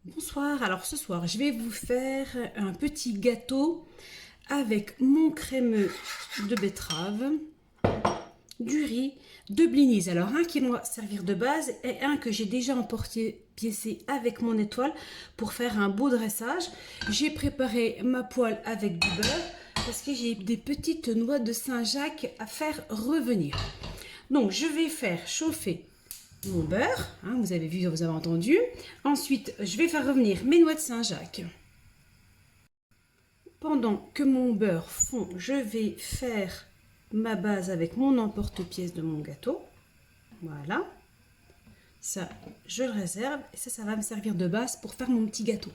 Bonsoir, alors ce soir je vais vous faire un petit gâteau avec mon crémeux de betterave, du riz, deux blinis. Alors un qui va servir de base et un que j'ai déjà emporté piécé avec mon étoile pour faire un beau dressage. J'ai préparé ma poêle avec du beurre parce que j'ai des petites noix de Saint-Jacques à faire revenir. Donc je vais faire chauffer mon beurre, hein, vous avez vu, vous avez entendu. Ensuite, je vais faire revenir mes noix de Saint-Jacques. Pendant que mon beurre fond, je vais faire ma base avec mon emporte-pièce de mon gâteau. Voilà. Ça, je le réserve et ça va me servir de base pour faire mon petit gâteau.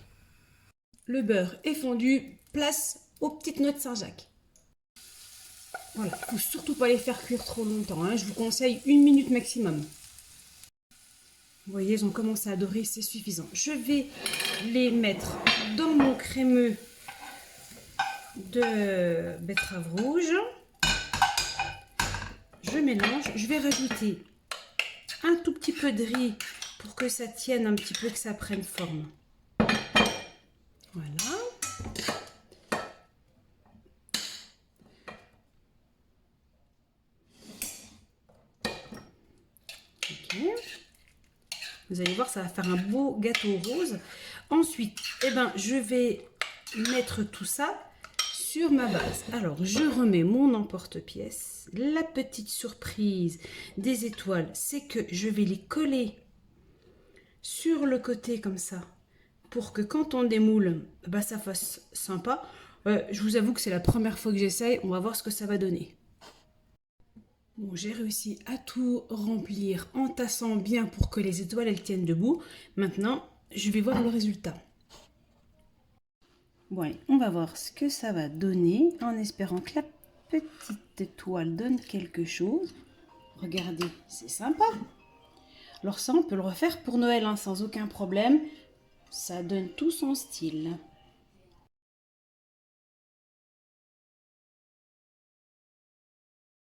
Le beurre est fondu, place aux petites noix de Saint-Jacques. Voilà, il ne faut surtout pas les faire cuire trop longtemps, hein. Je vous conseille 1 minute maximum. Vous voyez, ils ont commencé à dorer, c'est suffisant. Je vais les mettre dans mon crémeux de betterave rouge. Je mélange. Je vais rajouter un tout petit peu de riz pour que ça tienne un petit peu, que ça prenne forme. Voilà. Ok. Vous allez voir, ça va faire un beau gâteau rose. Ensuite, je vais mettre tout ça sur ma base. Alors, je remets mon emporte-pièce. La petite surprise des étoiles, c'est que je vais les coller sur le côté comme ça pour que quand on démoule, ça fasse sympa. Je vous avoue que c'est la première fois que j'essaye. On va voir ce que ça va donner. Bon, j'ai réussi à tout remplir en tassant bien pour que les étoiles elles tiennent debout. Maintenant, je vais voir le résultat. Bon, allez, on va voir ce que ça va donner en espérant que la petite étoile donne quelque chose. Regardez, c'est sympa. Alors ça, on peut le refaire pour Noël, hein, sans aucun problème. Ça donne tout son style.